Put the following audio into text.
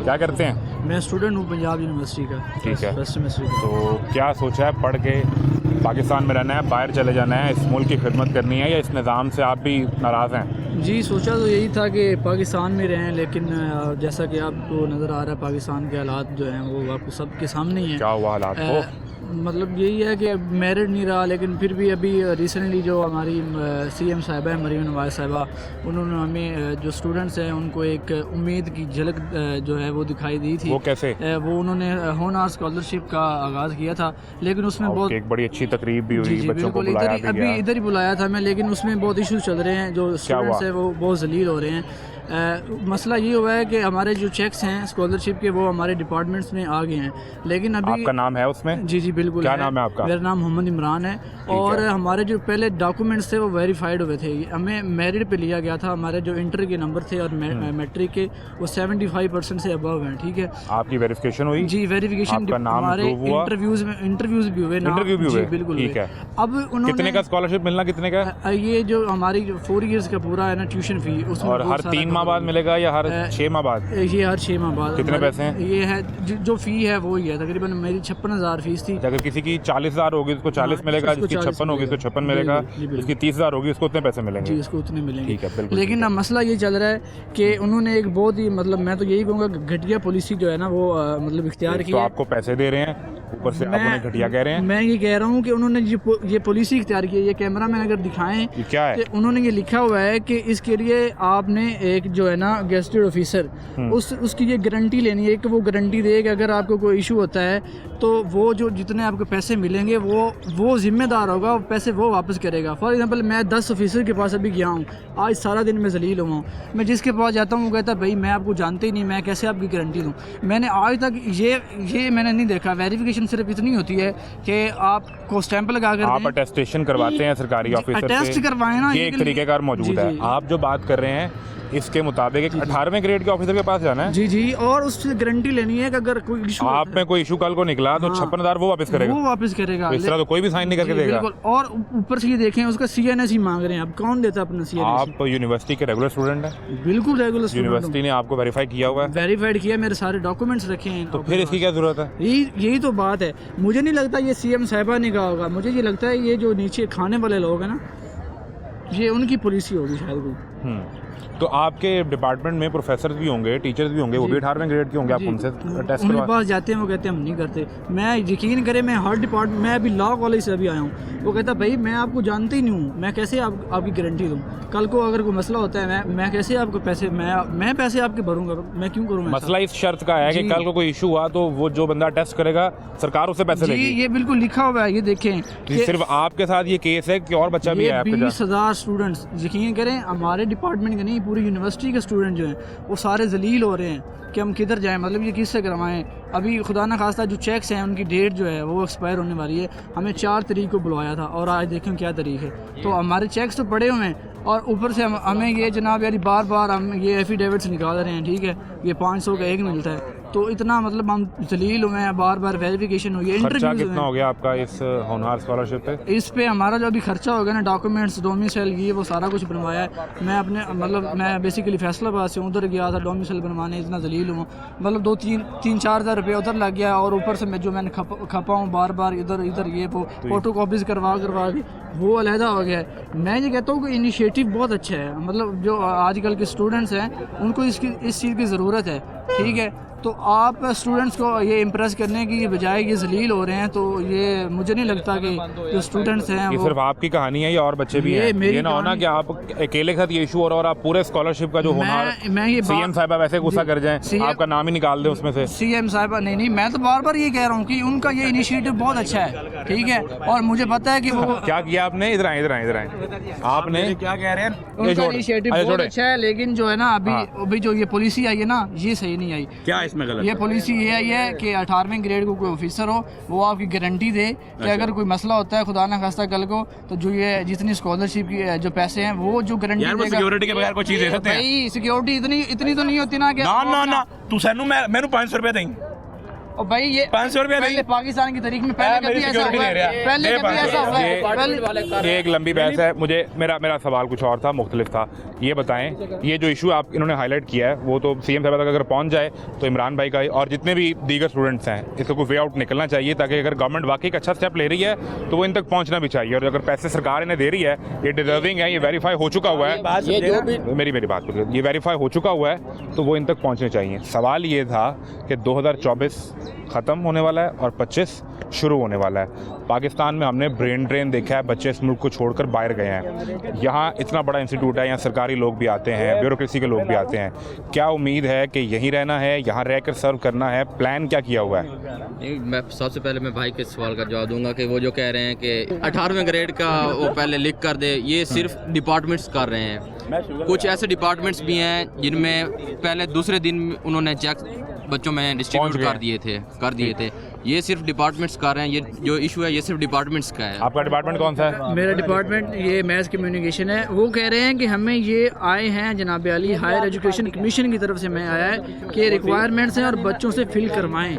क्या करते हैं? मैं स्टूडेंट हूँ पंजाब यूनिवर्सिटी का। ठीक है। फर्स्ट सेमेस्टर का। तो क्या सोचा है, पढ़ के पाकिस्तान में रहना है, बाहर चले जाना है, इस मुल्क की खिदमत करनी है, या इस निज़ाम से आप भी नाराज़ हैं? जी सोचा तो यही था कि पाकिस्तान में रहें, लेकिन जैसा कि आपको नज़र आ रहा है पाकिस्तान के हालात जो हैं वो आपको सबके सामने ही हैं। क्या हुआ हालात को? मतलब यही है कि मैरिड नहीं रहा, लेकिन फिर भी अभी रिसेंटली जो हमारी सीएम साहिबा है मरीम नवाज साहिबा, उन्होंने हमें जो स्टूडेंट्स हैं उनको एक उम्मीद की झलक जो है वो दिखाई दी थी। वो कैसे? वो उन्होंने होनहार स्कॉलरशिप का आगाज़ किया था, लेकिन उसमें बहुत एक बड़ी अच्छी तकरीब भी हुई, जी बच्चों को बिल्कुल बुलाया भी अभी गया। इधर ही बुलाया था मैं, लेकिन उसमें बहुत इश्यूज चल रहे हैं। जो स्टूडेंट्स हैं वो बहुत जलील हो रहे हैं। मसला ये हुआ है कि हमारे जो चेक्स हैं स्कॉलरशिप के वो हमारे डिपार्टमेंट्स में आ गए हैं, लेकिन अभी आपका नाम है उसमें? जी बिल्कुल। क्या नाम है आपका? मेरा नाम मोहम्मद इमरान है, और हमारे जो पहले डॉक्यूमेंट्स थे वो वेरीफाइड हुए थे। हमें मेरिट पे लिया गया था, हमारे जो इंटर के नंबर थे और मैट्रिक के वो 75% से अबव हैं। ठीक है, आपकी वेरिफिकेशन हुई? जी वेरिफिकेशन, हमारे इंटरव्यूज भी हुए। बिल्कुल ठीक है। अब उन्होंने कितने का स्कॉलरशिप मिलना, कितने का? ये जो हमारी 4 इयर्स का पूरा है ना ट्यूशन फी, उसमें और हर 3 माह बाद मिलेगा या हर 6 माह बाद? ये हर 6 माह बाद। कितने पैसे हैं? ये है जो फ़ी है वो ही है, तकरीबन मेरी 56,000 फीस थी। अगर किसी की 40,000 होगी उसको 40 मिलेगा, जिसकी 56 होगी उसको 56 मिलेगा, जिसकी 30,000 होगी उसको उतने पैसे मिलेंगे। जी उसको उतने मिलेंगे। ठीक है, बिल्कुल। लेकिन ना मसला ये चल रहा है कि उन्होंने एक बहुत ही मतलब मैं तो यही कहूँगा घटिया पॉलिसी जो है ना वो मतलब इख्तियार की। तो आपको पैसे दे रहे हैं, ऊपर से आप उन्हें घटिया कह रहे हैं? मैं ये कह रहा हूँ कि उन्होंने ये पॉलिसी इख्तियार की है। ये कैमरा मैन अगर दिखाएं क्या है, उन्होंने ये लिखा हुआ है कि इसके लिए आपने एक जो है ना गेस्टेड ऑफिसर उसकी ये गारंटी लेनी है कि वो गारंटी दे कि अगर आपको कोई इशू होता है तो वो जो जितने आपको पैसे मिलेंगे वो जिम्मेदार होगा, पैसे वो वापस करेगा। फॉर एग्जांपल मैं 10 ऑफिसर के पास अभी गया हूँ, आज सारा दिन मैं जलील हुआ हूँ। मैं जिसके पास जाता हूँ वो कहता है भाई मैं आपको जानते ही नहीं, मैं कैसे आपकी गारंटी दूँ। मैंने आज तक ये मैंने नहीं देखा। वेरिफिकेशन सिर्फ इतनी होती है कि आपको स्टैंप लगा कर आप अटेस्टेशन करवाते हैं सरकारी ऑफिसर से, अटेस्ट करवाएं ना, ये एक तरीकेकार मौजूद है। आप जो बात कर रहे हैं इसके मुताबिक एक 18वें ग्रेड के ऑफिसर के पास जाना है। जी और उससे गारंटी लेनी है कि अगर कोई इशू आप में कोई इशू कल को निकला तो 56,000 वो वापस करेगा। तो इस तरह तो कोई भी साइन नहीं करके देगा। और ऊपर से ये देखें उसका CNS ही मांग रहे हैं। अब कौन देता अपना CNS? आप यूनिवर्सिटी के रेगुलर स्टूडेंट हैं? बिल्कुल रेगुलर स्टूडेंट। यूनिवर्सिटी ने आपको वेरीफाई किया हुआ है? वेरीफाइड किया, मेरे सारे डॉक्यूमेंट्स रखे हैं। तो फिर इसकी क्या जरूरत है? यही तो बात है। मुझे नहीं लगता ये CM साहिबा ने कहा होगा, मुझे ये लगता है ये जो नीचे खाने वाले लोग हैं ना, ये उनकी पॉलिसी होगी शायद कोई। तो आपके डिपार्टमेंट में प्रोफेसर भी होंगे, टीचर्स भी होंगे, वो भी 18वें ग्रेड के होंगे, आप उनसे टेस्ट उनके पास जाते हैं, वो कहते हैं हम नहीं करते। मैं यकीन करें मैं हर डिपार्टमेंट, मैं अभी लॉ कॉलेज से अभी आया हूँ, वो कहता भाई मैं आपको जानते ही नहीं हूँ, मैं कैसे आपकी गारंटी दूँ? कल को अगर कोई मसला होता है मैं कैसे आपको पैसे मैं पैसे आपके भरूंगा? मैं क्यों करूँ? मसला इस शर्त का है कि कल को कोई इशू हुआ तो वो जो बंदा टेस्ट करेगा सरकार उससे पैसे लेगी। ये बिल्कुल लिखा हुआ है, ये देखें। सिर्फ आपके साथ ये केस है कि और बच्चा भी है? 20,000 स्टूडेंट्स, यकीन करें हमारे डिपार्टमेंट के नहीं पूरी यूनिवर्सिटी के स्टूडेंट जो हैं वो सारे जलील हो रहे हैं कि हम किधर जाएं, मतलब ये किससे करवाएं। अभी खुदा ना खास्ता जो चेक्स हैं उनकी डेट जो है वो एक्सपायर होने वाली है। हमें 4 तारीख को बुलवाया था और आज देखें क्या तारीख है। तो हमारे चेक्स तो पड़े हुए हैं और ऊपर से हमें ये जनाब यारी बार हम ये एफिडेविट्स निकाल रहे हैं। ठीक है, ये 500 का एक मिलता है, तो इतना मतलब हम जलील हुए हैं। बार वेरिफिकेशन हुई है। खर्चा कितना हो गया आपका इस होनहार स्कॉलरशिप पे? इस पे हमारा जो अभी खर्चा हो गया ना, डॉक्यूमेंट्स, डोमिसाइल, ये वो सारा कुछ बनवाया है। मैं अपने मतलब मैं बेसिकली फैसलाबाद से उधर गया था डोमिसाइल बनवाने, इतना जलील हूँ। मतलब 2-3-4 हज़ार रुपये उधर लग गया, और ऊपर से मैं मैंने खपा हूँ बार इधर ये वो फोटो कॉपीज़ करवा के वो अलहदा हो गया है। मैं ये कहता हूँ कि इनिशिएटिव बहुत अच्छा है। मतलब जो आजकल के स्टूडेंट्स हैं उनको इस चीज़ की ज़रूरत है। ठीक है, तो आप स्टूडेंट्स को ये इम्प्रेस करने की बजाय ये जलील हो रहे हैं, तो ये मुझे नहीं लगता कि जो स्टूडेंट्स हैं ये सिर्फ आपकी कहानी है या और बच्चे भी हैं? ये ना होना कि आप अकेले के साथ ये इशू हो रहा और आप पूरे स्कॉलरशिप का जो होनहार CM साहिबा वैसे गुस्सा कर जाएं, आपका नाम ही निकाल दें उसमें से। CM साहिबा नहीं, मैं तो बार ये कह रहा हूँ कि उनका ये इनिशिएटिव बहुत अच्छा है। ठीक है, और मुझे पता है कि वो क्या किया आपने। इधर आए आपने क्या कह रहे हैं? उनका इनिशिएटिव बहुत अच्छा है, लेकिन जो है ना अभी जो ये पॉलिसी आई है ना, ये सही नहीं आई। क्या इसमें गलत? ये पॉलिसी ये आई है कि 18वें ग्रेड को कोई ऑफिसर हो वो आपकी गारंटी दे कि अगर कोई मसला होता है खुदा ना खास्ता कल को, तो जो ये जितनी स्कॉलरशिप की जो पैसे हैं वो जो गारंटी देगा। सिक्योरिटी के बगैर कोई चीज दे सकते हैं? भाई सिक्योरिटी इतनी तो नहीं होती ना कि ना तू सानू मैनू 500 रुपए दें। और भाई ये 500 रुपया पहले पाकिस्तान की तारीख में पहले कभी ऐसा हुआ है? पहले कभी ऐसा हुआ है? ये एक लंबी बहस है। मुझे मेरा सवाल कुछ और था, मुख्तलिफ था। ये बताएं, ये जो इशू आप इन्होंने हाईलाइट किया है वो तो सीएम साहब तक अगर पहुंच जाए तो इमरान भाई का और जितने भी दीगर स्टूडेंट्स हैं इसको कोई वे आउट निकलना चाहिए, ताकि अगर गवर्नमेंट वाकई एक अच्छा स्टेप ले रही है तो वो इन तक पहुंचना भी चाहिए। और अगर पैसे सरकार इन्हें दे रही है, ये डिजर्विंग है, ये वेरीफाई हो चुका हुआ है, मेरी बात करिए, ये वेरीफाई हो चुका हुआ है तो वो इन तक पहुंचने चाहिए। सवाल ये था कि 2024 ख़त्म होने वाला है और 25 शुरू होने वाला है। पाकिस्तान में हमने ब्रेन ड्रेन देखा है, बच्चे इस मुल्क को छोड़कर बाहर गए हैं। यहाँ इतना बड़ा इंस्टीट्यूट है, यहाँ सरकारी लोग भी आते हैं, ब्यूरोक्रेसी के लोग भी आते हैं। क्या उम्मीद है कि यहीं रहना है, यहाँ रहकर सर्व करना है? प्लान क्या किया हुआ है? मैं सबसे पहले मैं भाई के सवाल का जवाब दूंगा कि वो जो कह रहे हैं कि 18वें ग्रेड का वो पहले लिख कर दे, ये सिर्फ डिपार्टमेंट्स कर रहे हैं। कुछ ऐसे डिपार्टमेंट्स भी हैं जिनमें पहले दूसरे दिन उन्होंने चेक बच्चों में डिस्ट्रीब्यूट कर दिए थे। ये सिर्फ डिपार्टमेंट्स कर रहे हैं। ये जो इशू है ये सिर्फ डिपार्टमेंट्स का है। आपका डिपार्टमेंट कौन सा है? मेरा डिपार्टमेंट ये मैथ कम्युनिकेशन है। वो कह रहे हैं कि हमें ये आए हैं जनाब अली हायर एजुकेशन कमीशन की तरफ से मैं आया है कि रिक्वायरमेंट्स हैं और बच्चों से फिल करवाएं।